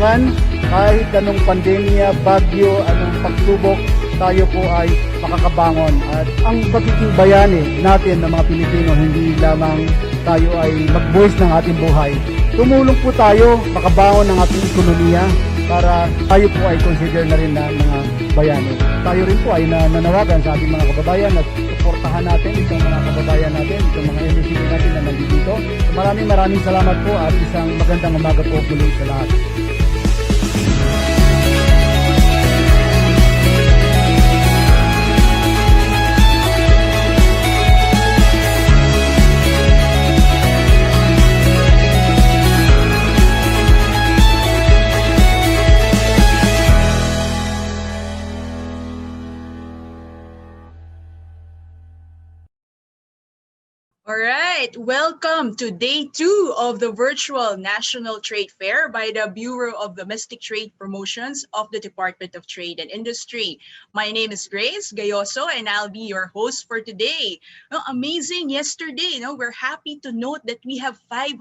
magtulungan kahit anong pandemya, bagyo, anong pagsubok, tayo po ay makakabangon. At ang pagiging bayani natin ng mga Pilipino, hindi lamang tayo ay mag-voice ng ating buhay. Tumulong po tayo makabangon ng ating ekonomiya para tayo po ay consider na rin na mga bayani. Tayo rin po ay nananawagan sa ating mga kababayan at suportahan natin itong mga kababayan natin, itong mga MSCP natin na nandito. Maraming salamat po at isang magandang umaga po muli sa lahat. All right, welcome to day 2 of the virtual National Trade Fair by the Bureau of Domestic Trade Promotions of the Department of Trade and Industry. My name is Grace Gayoso and I'll be your host for today. Amazing yesterday, we're happy to note that we have 500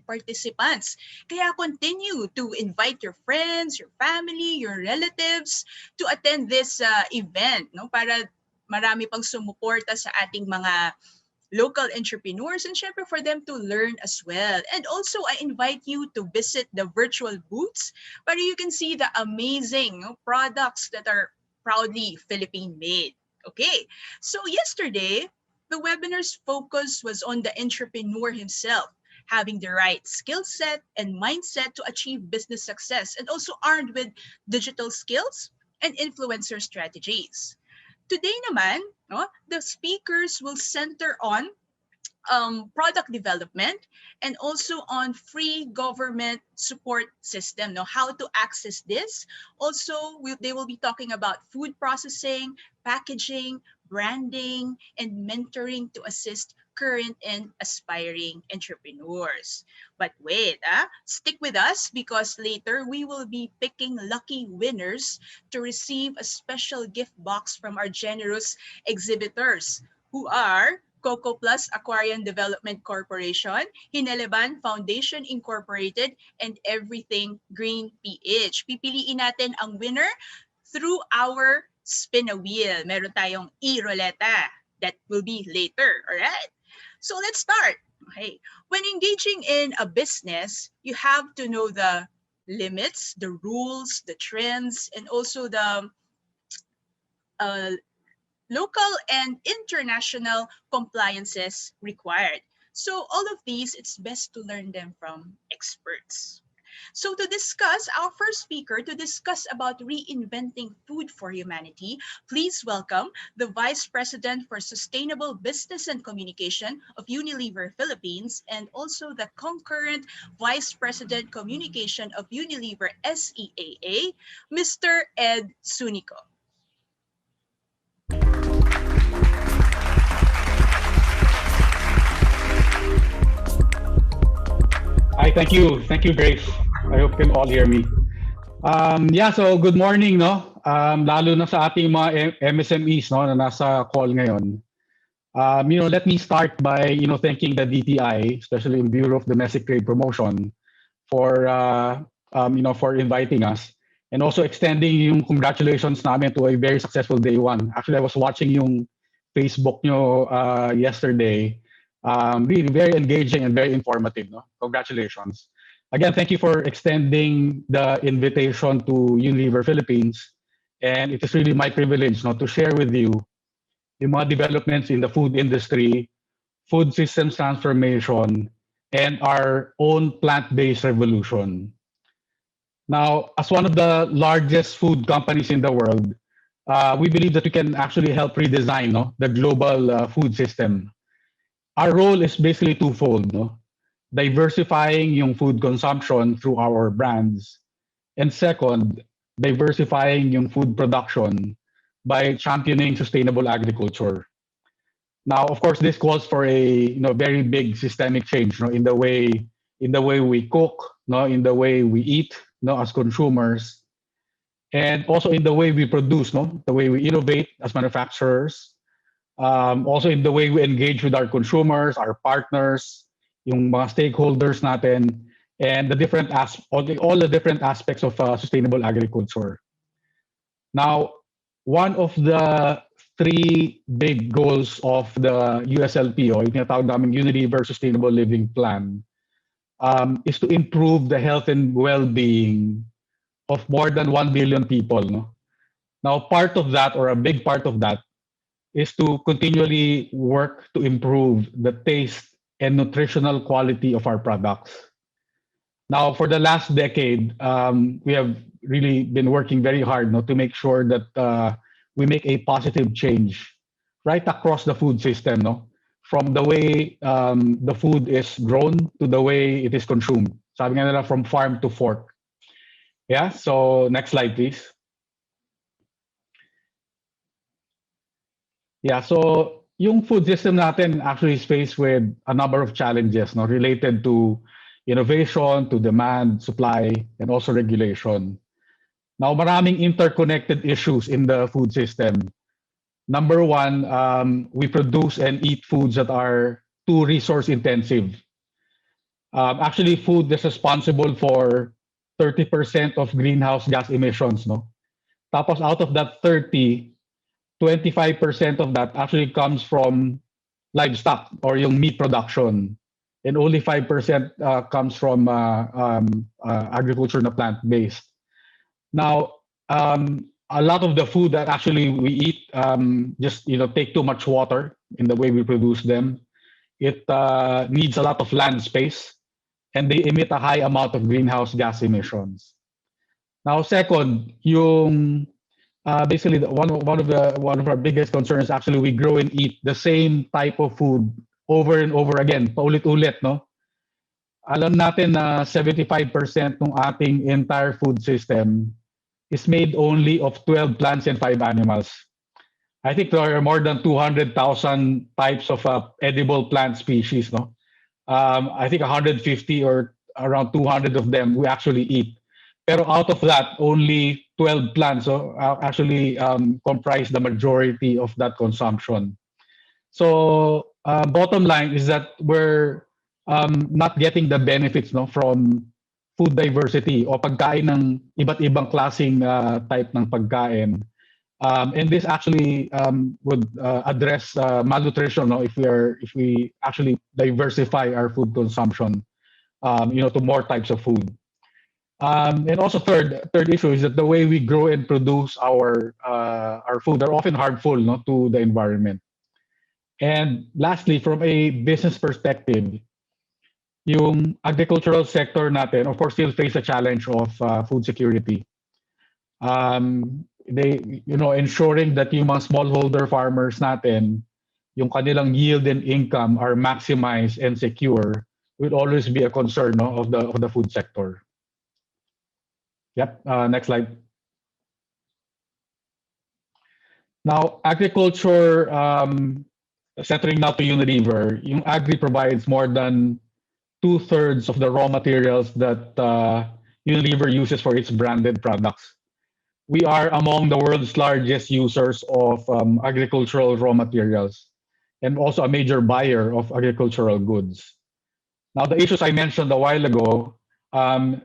participants. Kaya continue to invite your friends, your family, your relatives to attend this event para marami pang sumuporta sa ating mga local entrepreneurs and syempre for them to learn as well. And also, I invite you to visit the virtual booths where you can see the amazing products that are proudly Philippine-made. Okay, so yesterday, the webinar's focus was on the entrepreneur himself, having the right skill set and mindset to achieve business success and also armed with digital skills and influencer strategies. Today naman, the speakers will center on product development and also on free government support system, how to access this. Also, they will be talking about food processing, packaging, branding, and mentoring to assist current and aspiring entrepreneurs. But wait, stick with us because later we will be picking lucky winners to receive a special gift box from our generous exhibitors who are Coco Plus Aquarium Development Corporation, Unilever Foundation Incorporated, and Everything Green PH. Pipiliin natin ang winner through our spin a wheel. Meron tayong e-roleta that will be later, all right? So let's start. Okay. When engaging in a business, you have to know the limits, the rules, the trends, and also the local and international compliances required. So all of these, it's best to learn them from experts. So to discuss, our first speaker to discuss about reinventing food for humanity, please welcome the Vice President for Sustainable Business and Communication of Unilever Philippines and also the concurrent Vice President Communication of Unilever SEAA, Mr. Ed Sunico. Hi, thank you, Grace. I hope you can all hear me. So good morning, lalo na sa ating mga MSMEs, na nasa call ngayon. Let me start by, thanking the DTI, especially in Bureau of Domestic Trade Promotion, for, for inviting us, and also extending yung congratulations namin to a very successful day one. Actually, I was watching yung Facebook nyo yesterday. Really very engaging and very informative. Congratulations. Again, thank you for extending the invitation to Unilever Philippines. And it is really my privilege to share with you the mga developments in the food industry, food systems transformation, and our own plant-based revolution. Now, as one of the largest food companies in the world, we believe that we can actually help redesign the global food system. Our role is basically twofold, diversifying yung food consumption through our brands, and second, diversifying yung food production by championing sustainable agriculture. Now, of course, this calls for a very big systemic change in the way we cook, in the way we eat, as consumers, and also in the way we produce, the way we innovate as manufacturers. Also in the way we engage with our consumers, our partners, yung mga stakeholders natin, and all the different aspects of sustainable agriculture. Now, one of the three big goals of the USLP, o yung tinatawag namin Unilever Sustainable Living Plan, is to improve the health and well-being of more than 1 billion people. No? Now, part of that, or a big part of that, is to continually work to improve the taste and nutritional quality of our products. Now, for the last decade, we have really been working very hard, no, to make sure that we make a positive change right across the food system, no, from the way the food is grown to the way it is consumed. Sabi nga nila, from farm to fork. Yeah. So next slide, please. Yeah. So yung food system natin actually is faced with a number of challenges, no, related to innovation, to demand, supply, and also regulation. Now, maraming interconnected issues in the food system. Number one, we produce and eat foods that are too resource intensive. Actually, food is responsible for 30% of greenhouse gas emissions, no? Tapos out of that 30, 25% of that actually comes from livestock or yung meat production. And only 5% comes from agriculture na plant-based. Now, a lot of the food that actually we eat just take too much water in the way we produce them. It needs a lot of land space, and they emit a high amount of greenhouse gas emissions. Now, second, yung basically one of our biggest concerns, actually we grow and eat the same type of food over and over again, paulit-ulit, no? Alam natin na 75% ng ating entire food system is made only of 12 plants and 5 animals. I think there are more than 200,000 types of edible plant species, no? I think 150 or around 200 of them we actually eat. Pero out of that, only 12 plants actually comprise the majority of that consumption. So bottom line is that we're not getting the benefits, no, from food diversity o pagkain ng iba't ibang klaseng type ng pagkain. And this actually would address malnutrition, no, if we actually diversify our food consumption, to more types of food. And also third issue is that the way we grow and produce our food are often harmful, no, to the environment. And lastly, from a business perspective, yung agricultural sector natin, of course, still face a challenge of food security. Ensuring that yung mga smallholder farmers natin, yung kanilang yield and income are maximized and secure will always be a concern, no, of the food sector. Yep. Next slide. Now, agriculture, centering now to Unilever, yung agri provides more than 2/3 of the raw materials that Unilever uses for its branded products. We are among the world's largest users of agricultural raw materials and also a major buyer of agricultural goods. Now, the issues I mentioned a while ago,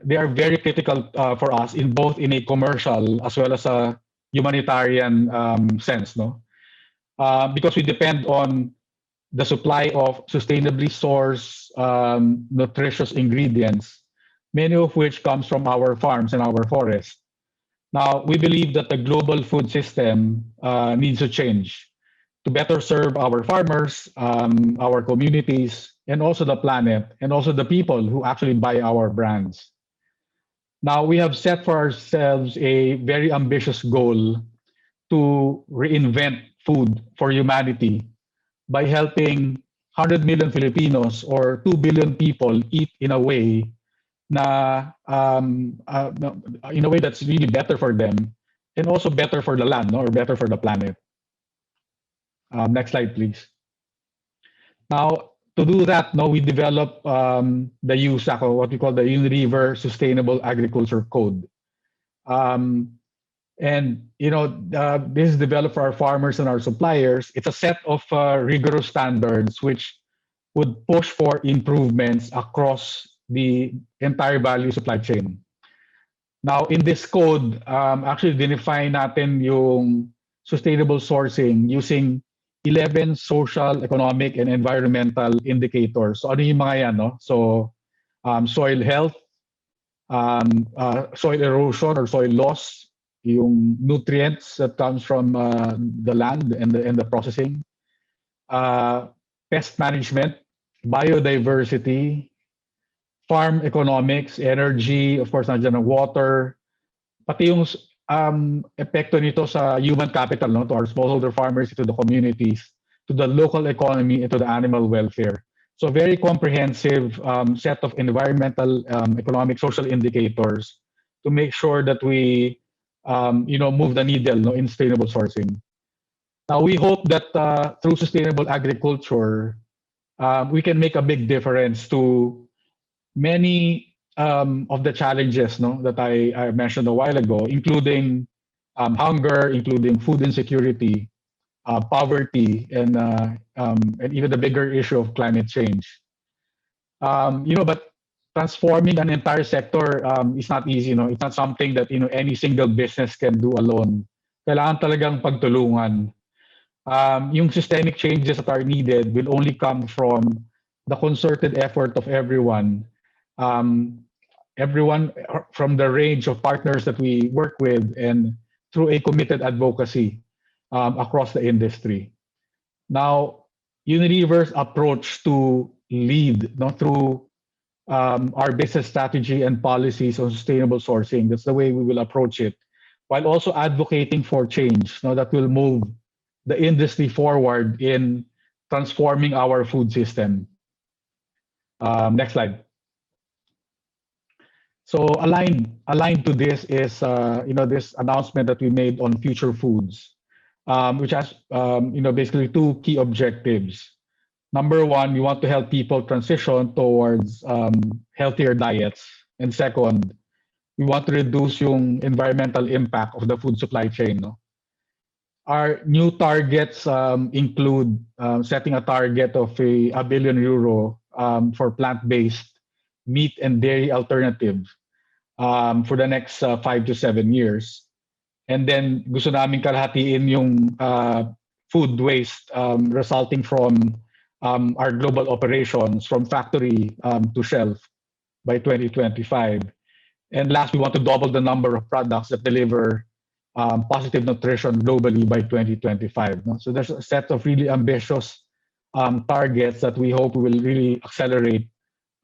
they are very critical for us in both in a commercial as well as a humanitarian sense, no? Because we depend on the supply of sustainably sourced nutritious ingredients, many of which comes from our farms and our forests. Now, we believe that the global food system needs to change to better serve our farmers, our communities, and also the planet, and also the people who actually buy our brands. Now, we have set for ourselves a very ambitious goal to reinvent food for humanity by helping 100 million Filipinos or 2 billion people eat in a way that's really better for them and also better for the land, no, or better for the planet. Next slide, please. Now, to do that, no, we develop the USAC, or what we call the Unilever Sustainable Agriculture Code. This is developed for our farmers and our suppliers. It's a set of rigorous standards which would push for improvements across the entire value supply chain. Now, in this code, actually define natin yung sustainable sourcing using 11 social, economic, and environmental indicators. So ano yung mga yan, no? So soil health, soil erosion or soil loss, yung nutrients that comes from the land and the processing, pest management, biodiversity, farm economics, energy, of course, nandiyan ang water, pati yung epekto nito sa human capital, no, to our smallholder farmers, to the communities, to the local economy, and to the animal welfare. So very comprehensive set of environmental, economic, social indicators to make sure that we, move the needle, no, in sustainable sourcing. Now we hope that through sustainable agriculture, we can make a big difference to many of the challenges, no, that I mentioned a while ago, including hunger, including food insecurity, poverty, and even the bigger issue of climate change. But transforming an entire sector is not easy. It's not something that any single business can do alone. Kailangan talagang pagtulungan. Yung systemic changes that are needed will only come from the concerted effort of everyone. Everyone from the range of partners that we work with and through a committed advocacy across the industry. Now, Unilever's approach to lead through our business strategy and policies on sustainable sourcing, that's the way we will approach it, while also advocating for change that will move the industry forward in transforming our food system. Next slide. So aligned to this is this announcement that we made on Future Foods, which has basically two key objectives. Number one, we want to help people transition towards healthier diets, and second, we want to reduce yung environmental impact of the food supply chain. No? Our new targets include setting a target of a billion euro for plant-based meat and dairy alternatives for the next 5 to 7 years. And then gusto namin kalahatiin yung food waste resulting from our global operations from factory to shelf by 2025. And last, we want to double the number of products that deliver positive nutrition globally by 2025. No? So there's a set of really ambitious targets that we hope will really accelerate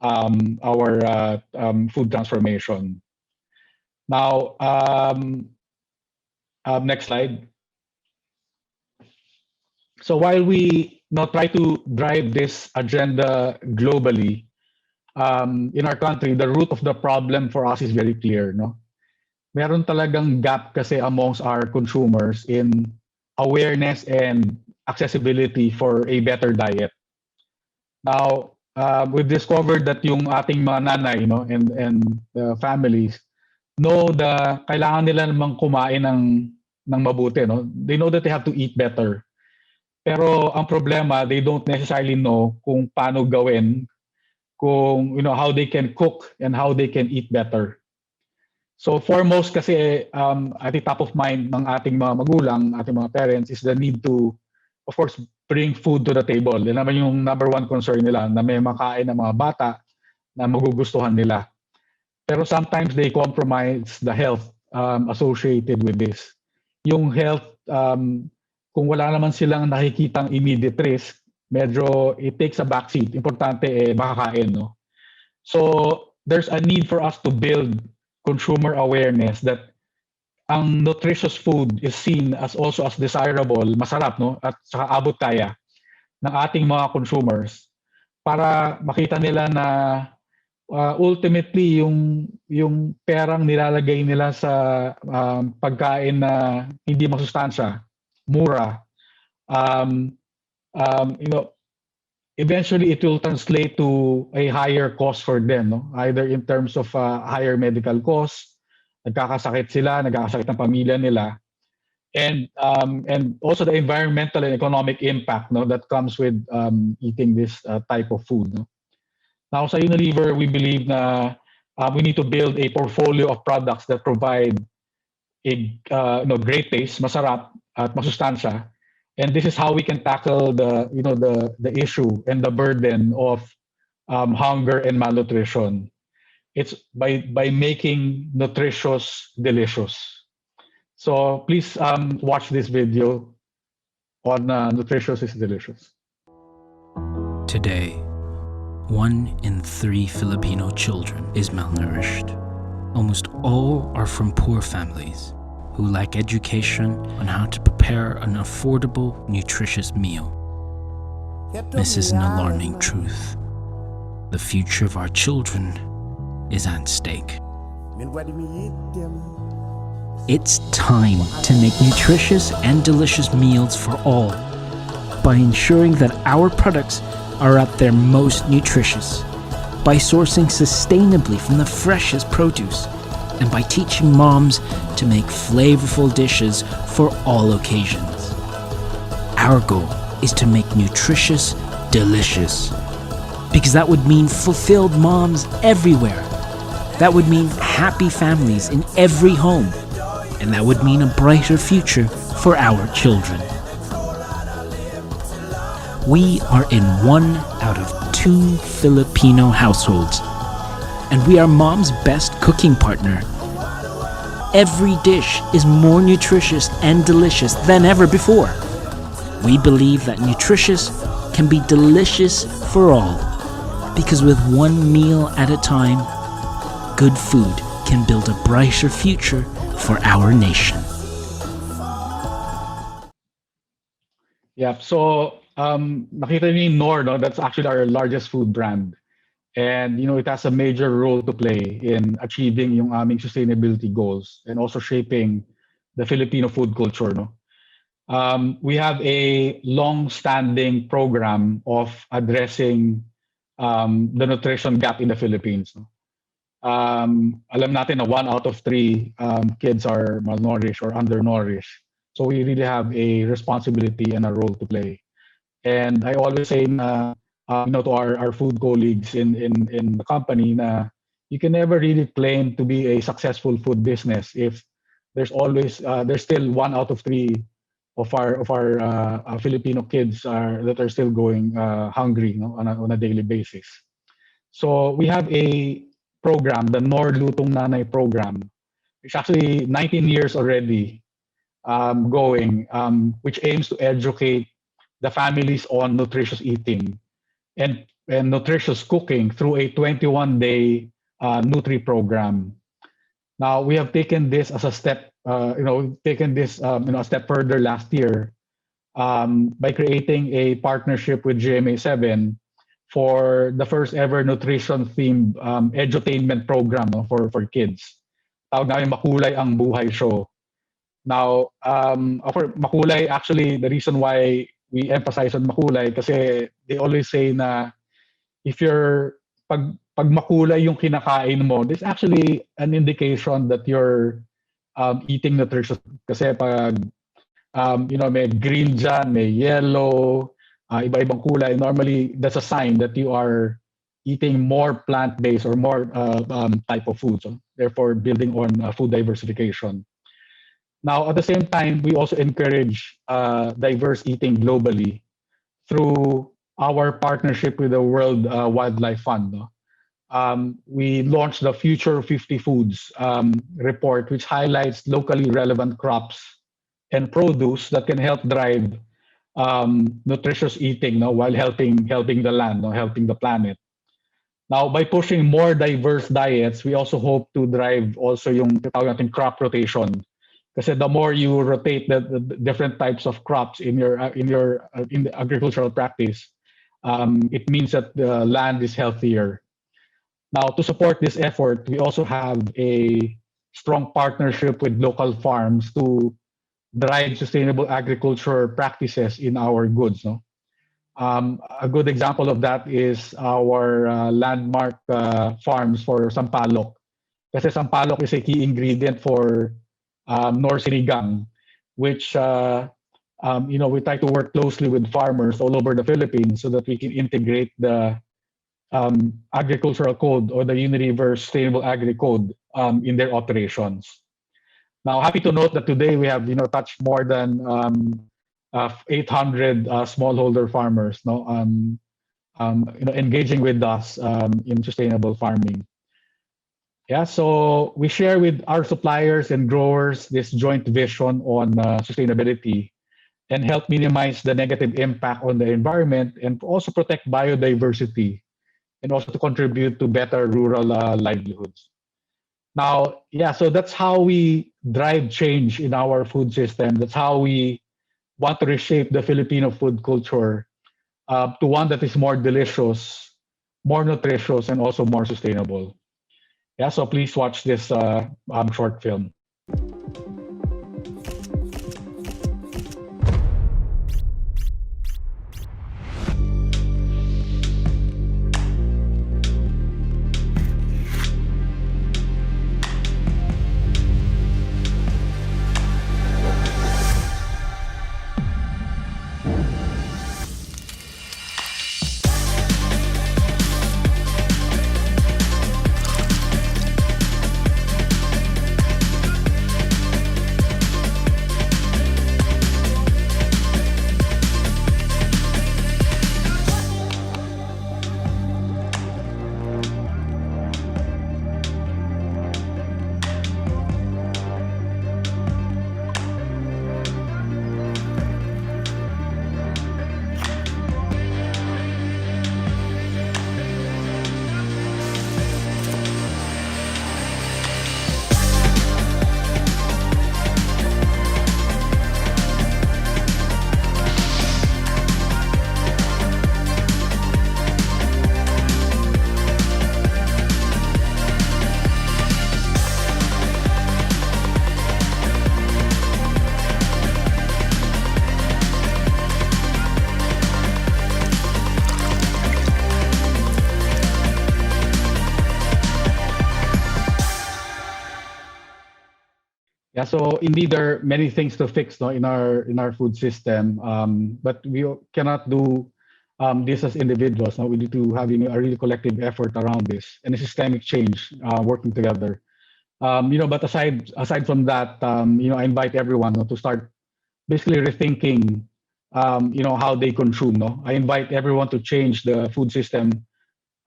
our food transformation. Now, next slide. So while we try to drive this agenda globally, in our country, the root of the problem for us is very clear. No? Meron talagang gap kasi amongst our consumers in awareness and accessibility for a better diet. Now, we've discovered that yung ating mga nanay and families know the kailangan nila namang kumain ng mabuti. No? They know that they have to eat better. Pero ang problema, they don't necessarily know kung paano gawin, kung how they can cook and how they can eat better. So foremost kasi at the top of mind ng ating mga magulang, ating mga parents is the need to, of course, bring food to the table. Yan naman yung number one concern nila, na may makain ng mga bata na magugustuhan nila. Pero sometimes they compromise the health associated with this. Yung health, kung wala naman silang nakikitang immediate risk, medyo it takes a backseat. Importante makakain. No? So there's a need for us to build consumer awareness that ang nutritious food is seen as also as desirable, masarap, no? At saka abot kaya ng ating mga consumers para makita nila na ultimately yung perang nilalagay nila sa pagkain na hindi masustansya, mura, eventually it will translate to a higher cost for them, no? Either in terms of higher medical costs, nagkakasakit sila, nagkakasakit ang pamilya nila, and also the environmental and economic impact that comes with eating this type of food. No? Now sa Unilever, we believe na we need to build a portfolio of products that provide a great taste, masarap at masustansya. And this is how we can tackle the issue and the burden of hunger and malnutrition. It's by making nutritious delicious. So please watch this video on nutritious is delicious. Today, 1 in 3 Filipino children is malnourished. Almost all are from poor families who lack education on how to prepare an affordable, nutritious meal. This is an alarming truth. The future of our children is at stake. It's time to make nutritious and delicious meals for all by ensuring that our products are at their most nutritious, by sourcing sustainably from the freshest produce, and by teaching moms to make flavorful dishes for all occasions. Our goal is to make nutritious delicious, because that would mean fulfilled moms everywhere. That would mean happy families in every home, and that would mean a brighter future for our children. We are in 1 out of 2 Filipino households, and we are mom's best cooking partner. Every dish is more nutritious and delicious than ever before. We believe that nutritious can be delicious for all, because with one meal at a time, good food can build a brighter future for our nation. Yeah, so nakita niyo yung Knorr, no? That's actually our largest food brand. And it has a major role to play in achieving yung aming sustainability goals and also shaping the Filipino food culture, no? We have a long-standing program of addressing the nutrition gap in the Philippines, no? Alam natin na 1 out of 3 kids are malnourished or undernourished. So we really have a responsibility and a role to play. And I always say na, to our food colleagues in the company na you can never really claim to be a successful food business if there's still 1 out of 3 of our Filipino kids that are still going hungry, on a daily basis. So we have a program, the Knorr Lutong Nanay program. It's actually 19 years already going, which aims to educate the families on nutritious eating and nutritious cooking through a 21-day Nutri program. Now we have taken this as a step, a step further last year by creating a partnership with GMA7 for the first ever nutrition-themed edutainment program, no, for kids. Tawag namin Makulay ang Buhay Show. Now, for Makulay, actually, the reason why we emphasize on Makulay kasi they always say na if pag makulay yung kinakain mo, this is actually an indication that you're eating nutritious. Kasi pag may green dyan, may yellow, iba-ibang kulay, normally that's a sign that you are eating more plant-based or more type of food. So therefore, building on food diversification. Now, at the same time, we also encourage diverse eating globally through our partnership with the World Wildlife Fund. No? We launched the Future 50 Foods report, which highlights locally relevant crops and produce that can help drive nutritious eating, no, while helping the land, no, helping the planet. Now, by pushing more diverse diets, we also hope to drive also yung tawag natin crop rotation. Kasi the more you rotate the different types of crops in the agricultural practice, it means that the land is healthier. Now, to support this effort, we also have a strong partnership with local farms to drive sustainable agriculture practices in our goods. No? A good example of that is our landmark farms for sampalok. Kasi sampalok is a key ingredient for Nor Sinigang, which we try to work closely with farmers all over the Philippines so that we can integrate the agricultural code or the Unilever Sustainable Agri Code in their operations. Now, happy to note that today we have touched more than 800 smallholder farmers, engaging with us in sustainable farming. Yeah, so we share with our suppliers and growers this joint vision on sustainability and help minimize the negative impact on the environment and also protect biodiversity and also to contribute to better rural livelihoods. Now, yeah, so that's how we drive change in our food system. That's how we want to reshape the Filipino food culture to one that is more delicious, more nutritious, and also more sustainable. Yeah, so please watch this short film. Yeah, so indeed there are many things to fix, no, in our food system, but we cannot do this as individuals. No, we need to have a really collective effort around this and a systemic change, working together. But aside from that, I invite everyone, to start basically rethinking, how they consume. No, I invite everyone to change the food system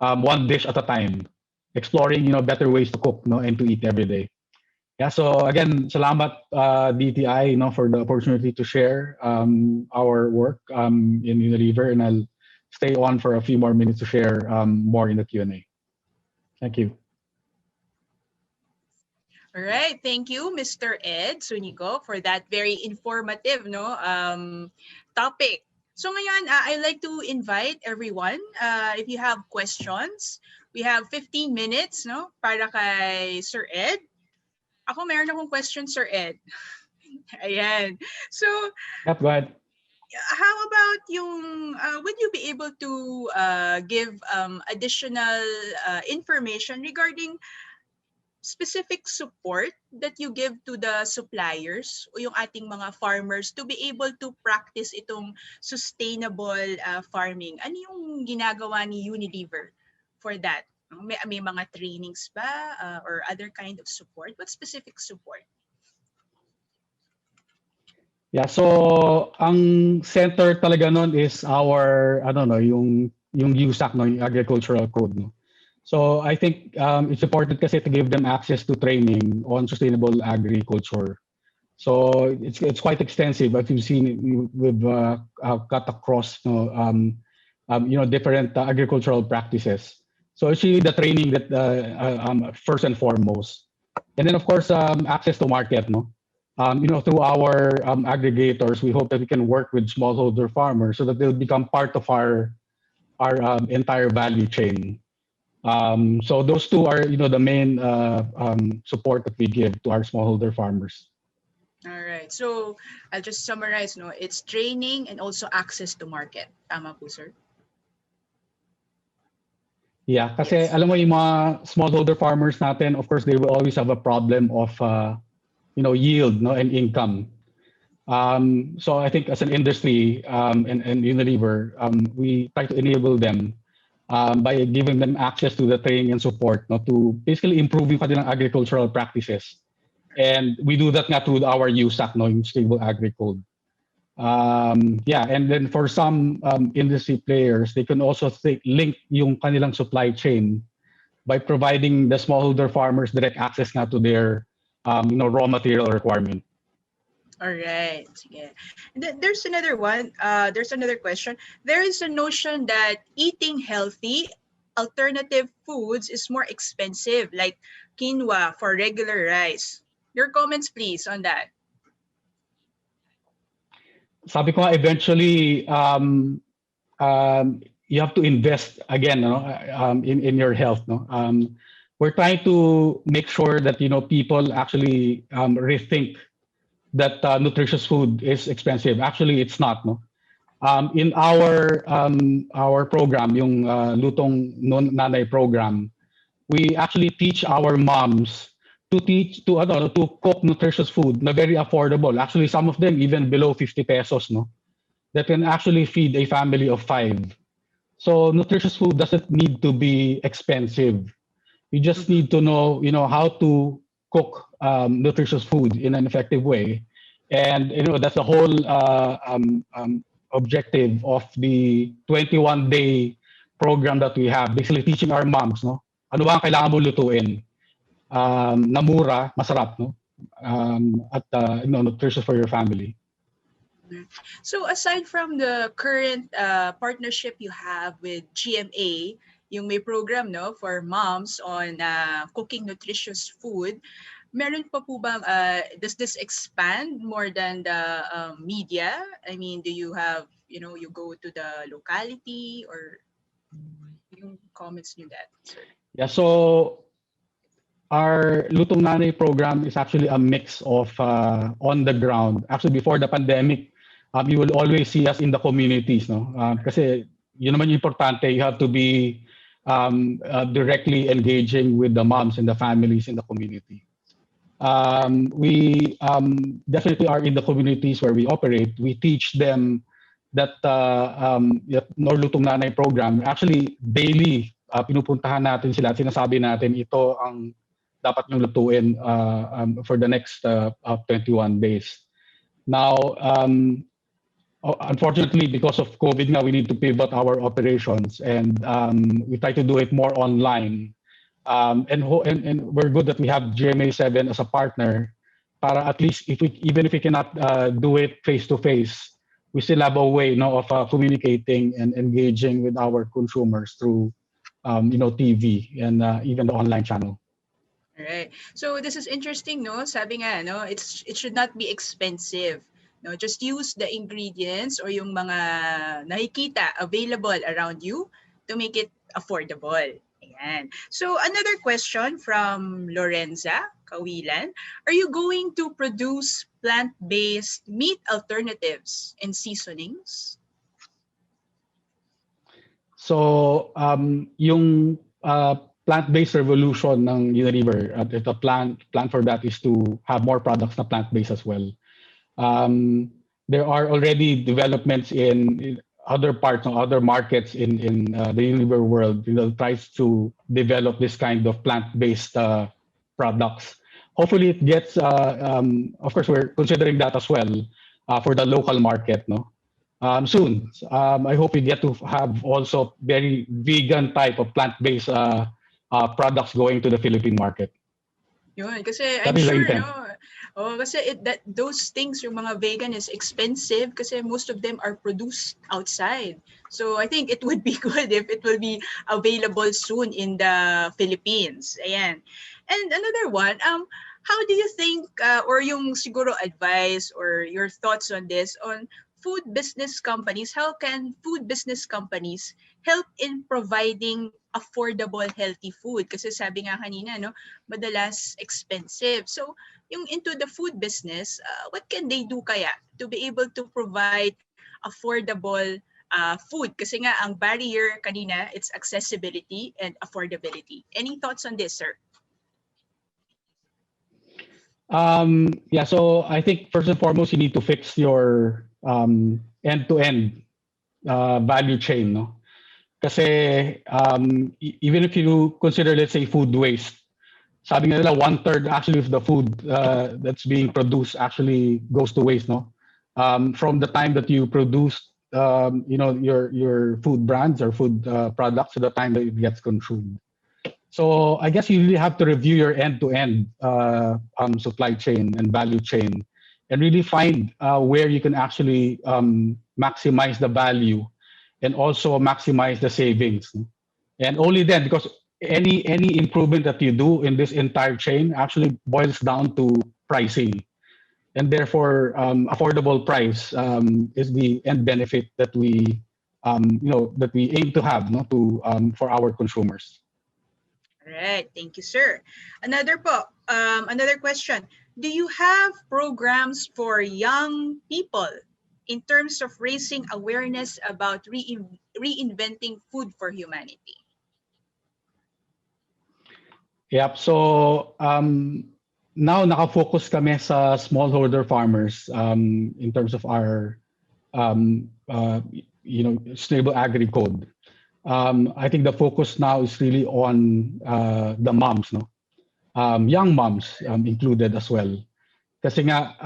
one dish at a time, exploring better ways to cook, no, and to eat every day. Yeah, so again, salamat DTI, for the opportunity to share our work in Unilever, and I'll stay on for a few more minutes to share more in the Q&A. Thank you. All right, thank you, Mr. Ed Sunico, for that very informative topic. So ngayon, I'd like to invite everyone, if you have questions, we have 15 minutes para kay Sir Ed. Ako meron akong question, Sir Ed. Ayan. So, Yep, go ahead. how about would you be able to give additional information regarding specific support that you give to the suppliers o yung ating mga farmers to be able to practice itong sustainable farming? Ano yung ginagawa ni Unilever for that? May mga trainings ba or other kind of support? What specific support? Yeah, so ang center talaga nun is our yung USAC, yung agricultural code, no. So I think it's important kasi to give them access to training on sustainable agriculture. So it's quite extensive. As you've seen, we've cut across different agricultural practices. So it's really the training that first and foremost, and then of course access to market, no. Through our aggregators, we hope that we can work with smallholder farmers so that they'll become part of our entire value chain. So those two are, the main support that we give to our smallholder farmers. All right. So I'll just summarize. It's training and also access to market. Tama po, sir? Yeah, kasi Yes. alam mo yung mga smallholder farmers natin, of course, they will always have a problem of yield, no, and income. So I think as an industry and Unilever, we try to enable them by giving them access to the training and support, no, to basically improve yung kanilang agricultural practices. And we do that nga through our USAC, no, yung Stable Agri-Code. Yeah, and then for some industry players, they can also link yung kanilang supply chain by providing the smallholder farmers direct access nga to their raw material requirement. All right. Yeah. There's another one. There's another question. There is a notion that eating healthy alternative foods is more expensive, like quinoa for regular rice. Your comments, please, on that. Sabi ko nga, eventually, you have to invest again, no, in your health. No, we're trying to make sure that people actually rethink that nutritious food is expensive. Actually, it's not. No, in our program, yung Lutong Nanay program, we actually teach our moms to cook nutritious food na very affordable. Actually, some of them even below 50 pesos, no, that can actually feed a family of 5. So nutritious food doesn't need to be expensive. You just need to know, how to cook nutritious food in an effective way, and that's the whole objective of the 21-day program that we have. Basically, teaching our moms, no, ano ba ang kailangan mo lutuin na mura, masarap, no, at nutritious for your family. So aside from the current partnership you have with GMA, yung may program, no, for moms on cooking nutritious food, meron pa po bang, does this expand more than the media? I mean, do you have, you go to the locality, or yung comments nyo that, sir? Yeah, so our Lutong Nanay program is actually a mix of on the ground. Actually, before the pandemic, you will always see us in the communities, no? Kasi yun naman yung importante, you have to be directly engaging with the moms and the families in the community. We definitely are in the communities where we operate. We teach them that Lutong Nanay program, actually daily pinupuntahan natin sila, sinasabi natin ito ang dapat nyong lutuin for the next 21 days. Now, unfortunately, because of COVID now, we need to pivot our operations, and we try to do it more online. And we're good that we have GMA7 as a partner, para at least even if we cannot do it face to face, we still have a way, of communicating and engaging with our consumers through TV and even the online channel. Right. So this is interesting, no? Sabi nga, no, it should not be expensive. No, just use the ingredients or yung mga nakikita available around you to make it affordable. Ayan. So another question from Lorenza Kawilan. Are you going to produce plant-based meat alternatives and seasonings? So yung plant-based revolution ng Unilever, the plan for that is to have more products na plant-based as well. There are already developments in other parts of other markets in the Unilever world, tries to develop this kind of plant-based products. Hopefully it gets, of course, we're considering that as well for the local market, no? Soon. I hope we get to have also very vegan type of plant-based products going to the Philippine market. Yun, kasi I'm That is the sure, intent. kasi those things, yung mga vegan, is expensive kasi most of them are produced outside. So I think it would be good if it will be available soon in the Philippines. Ayan. And another one, how do you think, or yung siguro advice or your thoughts on this, on food business companies, how can food business companies help in providing affordable, healthy food? Kasi sabi nga kanina, no, madalas expensive. So, yung into the food business, what can they do kaya to be able to provide affordable food? Kasi nga, ang barrier kanina, it's accessibility and affordability. Any thoughts on this, sir? Yeah, so I think first and foremost, you need to fix your end-to-end value chain, no? Kasi even if you consider, let's say, food waste, sabi nga nila, one-third actually of the food that's being produced actually goes to waste, no? From the time that you produce, your food brands or food products to the time that it gets consumed. So I guess you really have to review your end-to-end supply chain and value chain, and really find where you can actually maximize the value and also maximize the savings. And only then, because any improvement that you do in this entire chain actually boils down to pricing, and therefore affordable price is the end benefit that that we aim to have, no, to for our consumers. All right, thank you, sir. Another question. Do you have programs for young people in terms of raising awareness about reinventing food for humanity? Yep. So now nakafocus kami sa smallholder farmers in terms of our stable agri code. I think the focus now is really on the moms, no, young moms included as well. Kasi nga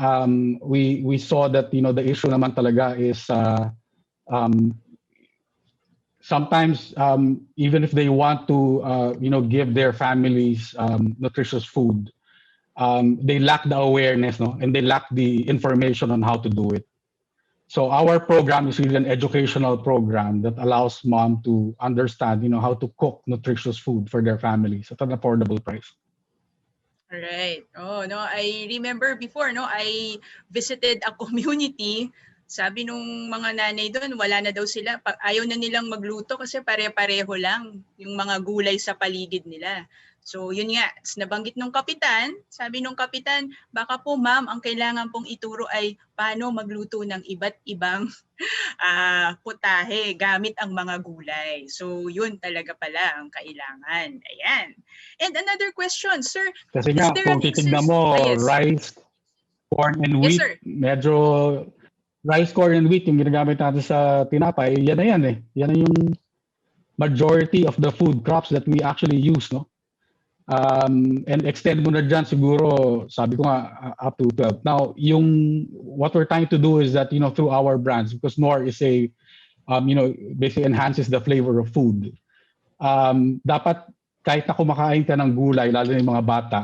we saw that the issue naman talaga is sometimes even if they want to give their families nutritious food, they lack the awareness, no, and they lack the information on how to do it. So our program is really an educational program that allows mom to understand how to cook nutritious food for their families at an affordable price. All right. Oh, no, I remember before, no, I visited a community. Sabi nung mga nanay doon, wala na daw sila. Ayaw na nilang magluto kasi pare-pareho lang yung mga gulay sa paligid nila. So yun nga, nabanggit nung kapitan, sabi nung kapitan, baka po ma'am, ang kailangan pong ituro ay paano magluto ng iba't ibang putahe gamit ang mga gulay. So yun talaga pala ang kailangan. Ayan. And another question, sir. Kasi nga, kung titignan mo, rice, corn, and wheat, medyo rice, corn, and wheat, yung ginagamit natin sa tinapay, yan na yan eh. Yan na yung majority of the food crops that we actually use, no? And extend mo na dyan siguro, sabi ko nga, up to 12. Now, what we're trying to do is that, through our brands, because Nor is basically enhances the flavor of food. Dapat, kahit na kumakain ka ng gulay, lalo na yung mga bata,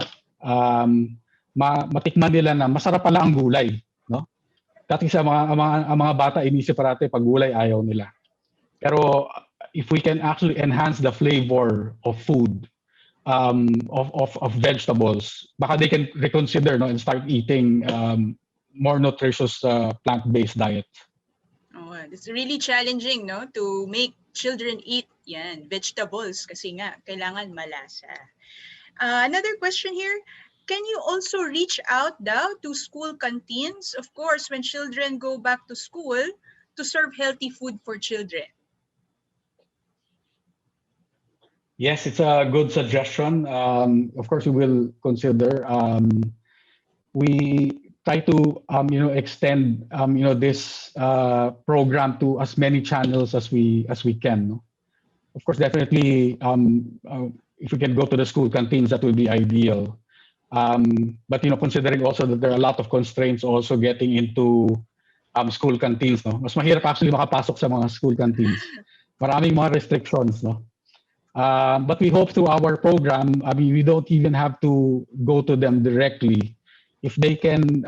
matikman nila na masarap pala ang gulay, no? Kasi sa mga bata, inisip parate pag gulay ayaw nila. Pero if we can actually enhance the flavor of food, of vegetables, baka they can reconsider, no, and start eating more nutritious plant-based diet. Oh, it's really challenging, no, to make children eat vegetables kasi nga kailangan malasa. Another question here. Can you also reach out daw to school canteens, of course, when children go back to school, to serve healthy food for children? Yes, it's a good suggestion. Of course, we will consider. We try to extend this program to as many channels as we can. No? Of course, definitely, if we can go to the school canteens, that would be ideal. But considering also that there are a lot of constraints also getting into school canteens, no? Mas mahirap actually makapasok sa mga school canteens. Maraming mga restrictions, no? But we hope through our program, we don't even have to go to them directly. If they can,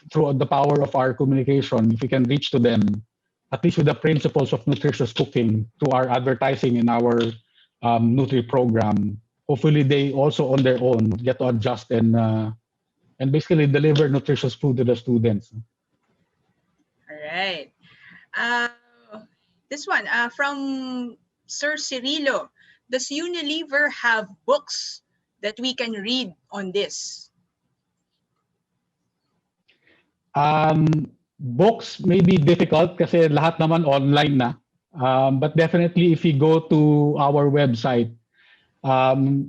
through the power of our communication, if we can reach to them, at least with the principles of nutritious cooking, through our advertising in our Nutri program, hopefully they also on their own get to adjust and basically deliver nutritious food to the students. All right. This one from Sir Cirilo. Does Unilever have books that we can read on this? Books may be difficult kasi lahat naman online na. But definitely if you go to our website,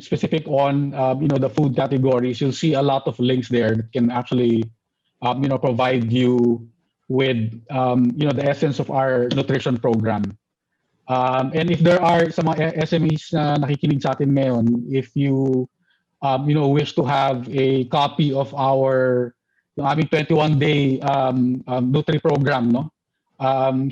specific on the food categories, you'll see a lot of links there that can actually provide you with the essence of our nutrition program. And if there are sa mga SMEs na nakikinig sa atin ngayon, if you wish to have a copy of yung aming 21-day Nutri program, no?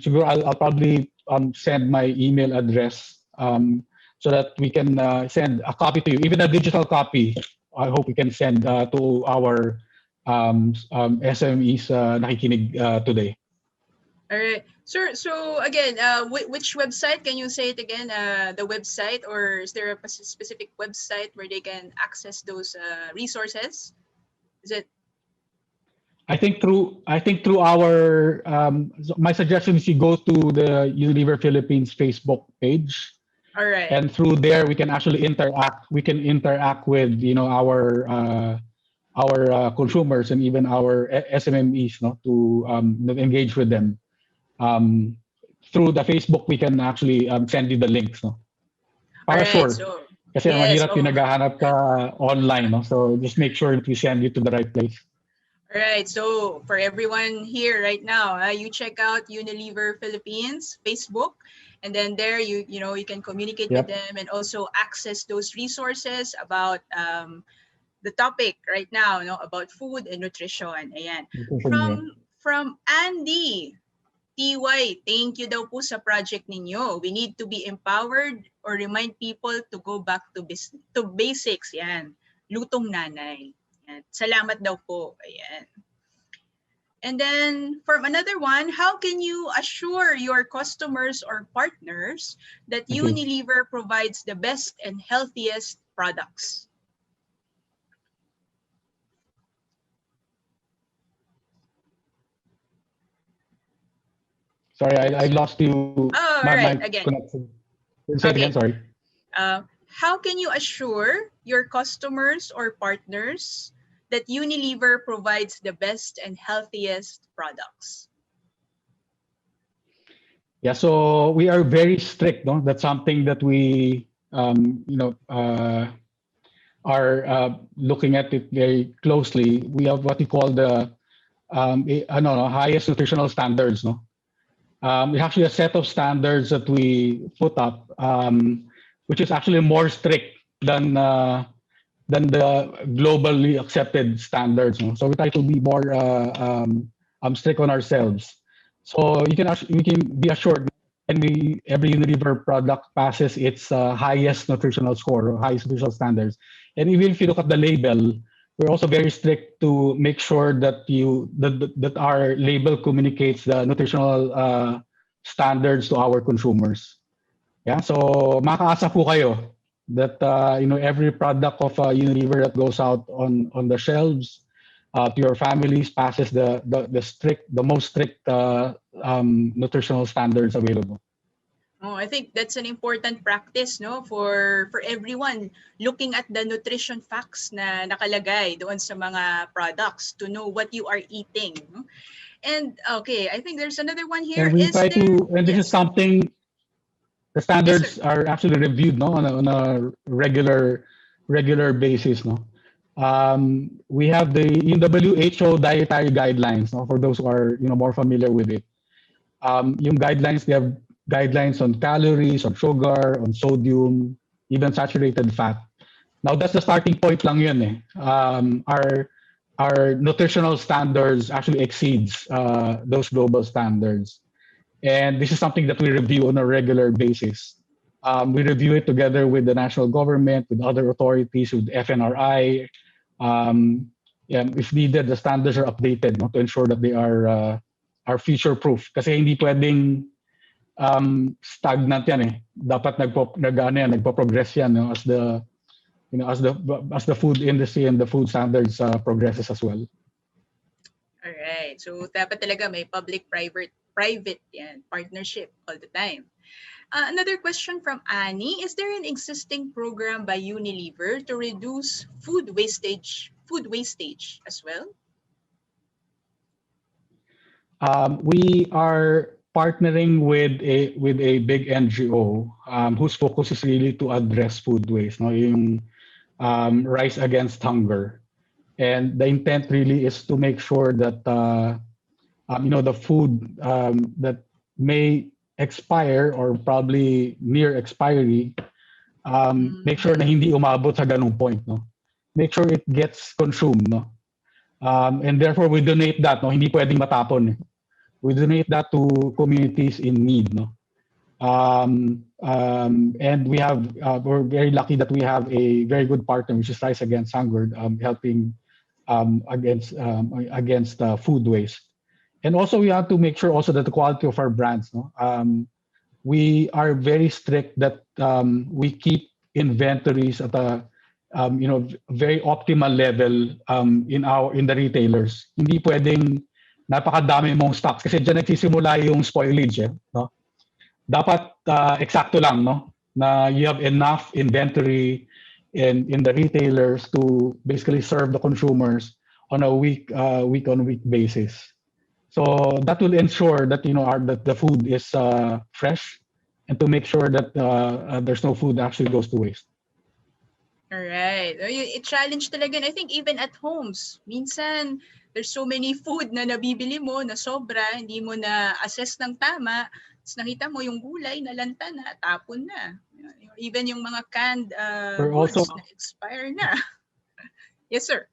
Siguro I'll probably send my email address so that we can send a copy to you, even a digital copy. I hope we can send to our SMEs nakikinig today. All right, sir. So again, which website? Can you say it again? The website, or is there a specific website where they can access those resources? Is it I think through our my suggestion is you go to the Unilever Philippines Facebook page, all right? and through there we can actually interact. We can interact with our consumers and even our SMMEs, no, to engage with them. Um, Through the Facebook, we can actually send you the links, no, All para right. sure. So Kasi yes. mahirap Oh. yung naghahanap ka online, no? So just make sure that we send you to the right place. All right. So for everyone here right now, you check out Unilever Philippines Facebook, and then there you can communicate with Yep. them and also access those resources about the topic right now, about food and nutrition. Ayan. Nutrition, yeah. From Andy. TY, thank you daw po sa project ninyo. We need to be empowered or remind people to go back to basics. Yan. Lutong nanay. Yan. Salamat daw po. Ayan. And then from another one, how can you assure your customers or partners that Thank you. Unilever provides the best and healthiest products? Sorry, I lost you. Oh, My right. Again. connection. Say it Okay. again, sorry. How can you assure your customers or partners that Unilever provides the best and healthiest products? Yeah, so we are very strict, no? That's something that we, are looking at it very closely. We have what we call the highest nutritional standards, no? It's actually a set of standards that we put up, which is actually more strict than the globally accepted standards. No? So we try to be more strict on ourselves. So we can be assured, and every Unilever product passes its highest nutritional score or highest nutritional standards. And even if you look at the label, we're also very strict to make sure that that our label communicates the nutritional standards to our consumers. Yeah, so makaasa po kayo that every product of Unilever that goes out on the shelves to your families passes the most strict nutritional standards available. Oh, I think that's an important practice, no, for everyone looking at the nutrition facts na nakalagay doon sa mga products to know what you are eating. No? And okay, I think there's another one here. And we try to, and this is Yes. something, the standards Yes, are actually reviewed, no, on a regular basis, no. We have the WHO dietary guidelines, no, for those who are more familiar with it. Yung guidelines, they have guidelines on calories, on sugar, on sodium, even saturated fat. Now that's the starting point lang yun eh. Our nutritional standards actually exceeds those global standards. And this is something that we review on a regular basis. We review it together with the national government, with other authorities, with FNRI. If needed, the standards are updated, no, to ensure that they are future-proof. Kasi hindi pwedeng stagnant yan eh. Dapat nagpo-progress yan, no, as the food industry and the food standards progresses as well. all right. So dapat talaga may public-private yan, partnership all the time. Another question from Annie. Is there an existing program by Unilever to reduce food wastage as well? We are partnering with a big NGO whose focus is really to address food waste, no, yung Rise Against Hunger, and the intent really is to make sure that the food that may expire or probably near expiry, make sure na hindi umabot sa ganung point, no? Make sure it gets consumed, no? And therefore we donate that, no? Hindi pwedeng matapon. We donate that to communities in need, no? And we're very lucky that we have a very good partner, which is Rise Against Hunger, helping against food waste. And also we have to make sure also that the quality of our brands, no? We are very strict that we keep inventories at a very optimal level in the retailers. Hindi pwedeng napakadami mong stocks kasi diyan nagsisimula yung spoilage, no? Dapat eksakto lang, no? Na you have enough inventory in the retailers to basically serve the consumers on a week on week basis. So that will ensure that that the food is fresh, and to make sure that there's no food that actually goes to waste. Alright. I-challenge talaga. And I think even at homes, minsan there's so many food na nabibili mo na sobra, hindi mo na assess ng tama. Tapos nakita mo yung gulay nalanta na, tapon na. Even yung mga canned goods na expire na. Yes, sir.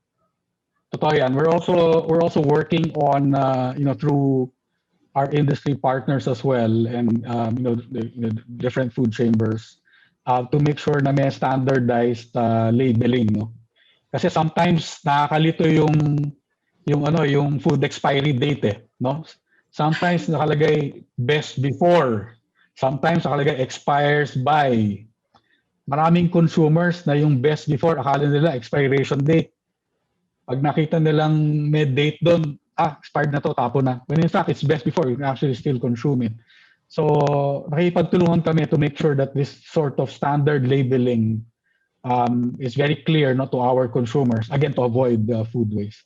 Totoo yan. We're also working on through our industry partners as well, and the different food chambers to make sure na may standardized labeling, no? Kasi sometimes nakakalito yung food expiry date, no? Sometimes nakalagay best before, sometimes nakalagay expires by. Maraming consumers na yung best before akala nila expiration date. Pag nakita nilang may date doon, expired na to, tapon na. When in fact, it's best before, you can actually still consume it. So, nakipagtulungan kami to make sure that this sort of standard labeling is very clear, no, to our consumers, again, to avoid food waste.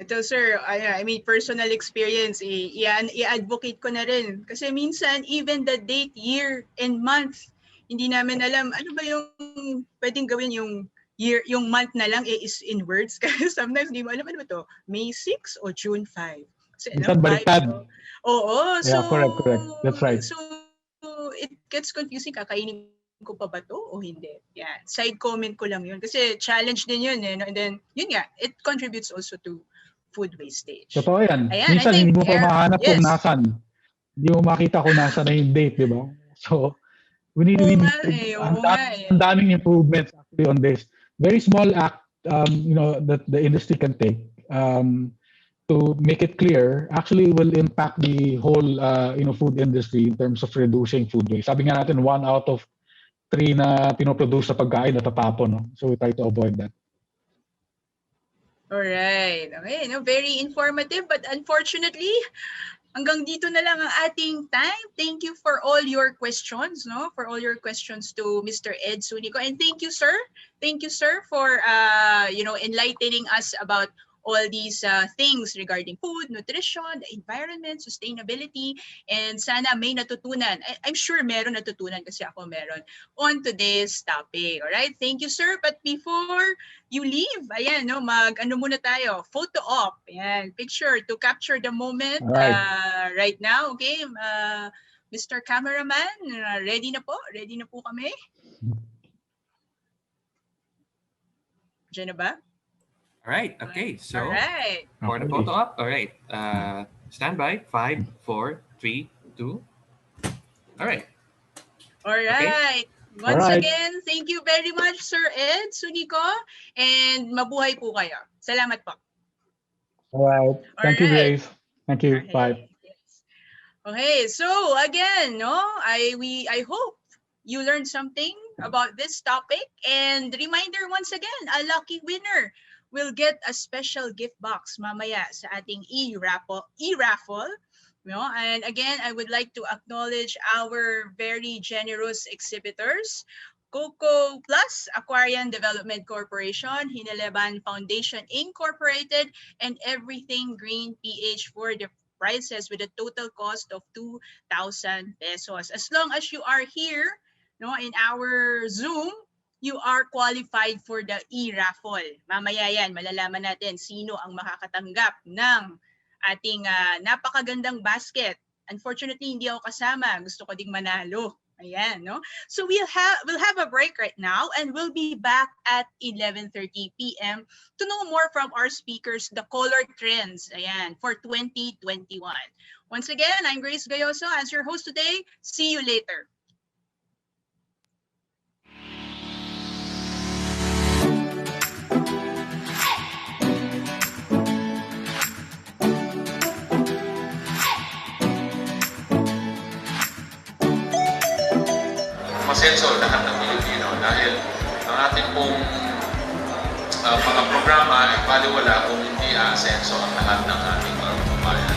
Ito, sir, I mean, personal experience, i-advocate ko na rin. Kasi minsan, even the date, year, and month, hindi namin alam, ano ba yung pwedeng gawin yung year, yung month na lang is in words. Kasi sometimes, hindi mo alam, ano ba to? May 6 o June 5? Kasi, Minsan baliktad. Oo, so... Yeah, correct. That's right. So, it gets confusing. Kakainin ko pa ba to o hindi? Yeah, side comment ko lang yun. Kasi challenge din yun, no? And then, yun nga, it contributes also to food wastage. Totoo yan. Ayan, minsan hindi mo pa mahanap kung nasan. Hindi mo makita kung nasan na yung date, di ba? So, ang daming improvements actually on this. Very small act, that the industry can take to make it clear, actually will impact the whole, food industry in terms of reducing food waste. Sabi nga natin, 1 out of 3 na pinoproduce sa pagkain natatapon, no? So we try to avoid that. Alright. Okay, very informative, but unfortunately, hanggang dito na lang ang ating time. Thank you for all your questions, no? For all your questions to Mr. Ed Sunico. And thank you, sir. Thank you, sir, for enlightening us about all these things regarding food, nutrition, the environment, sustainability, and sana may natutunan. I'm sure meron natutunan kasi ako meron on today's topic. Alright? Thank you, sir. But before you leave, ayan, no, ano muna tayo? Photo op. Ayan, picture to capture the moment right now. Okay? Mr. Cameraman, ready na po? Ready na po kami? Diyan na ba? All right. Okay. So right. For the photo up. All right. Stand by. 5, 4, 3, 2. All right. All right. Okay. Once again, thank you very much, Sir Ed Sunico, and mabuhay po kayo. Salamat po. All right. Thank you, Grace. Thank you. Bye. Yes. Okay. So again, no, I hope you learned something about this topic, and reminder once again, a lucky winner will get a special gift box mamaya sa ating e-raffle. No? And again, I would like to acknowledge our very generous exhibitors, Coco Plus, Aquarian Development Corporation, Unilever Foundation Incorporated, and Everything Green PH for the prizes with a total cost of 2,000 pesos. As long as you are here, no, in our Zoom, you are qualified for the e-raffle. Mamaya yan, malalaman natin sino ang makakatanggap ng ating napakagandang basket Unfortunately, hindi ako kasama. Gusto ko ding manalo. Ayan, no? So we'll have a break right now and we'll be back at 11:30 p.m. to know more from our speakers, the color trends, ayan, for 2021. Once again, I'm Grace Gayoso as your host today. See you later. Masenso lahat ng Pilipino dahil ang ating pong mga programa ay baliwala kung hindi aasenso ang lahat ng ating mga kababayan.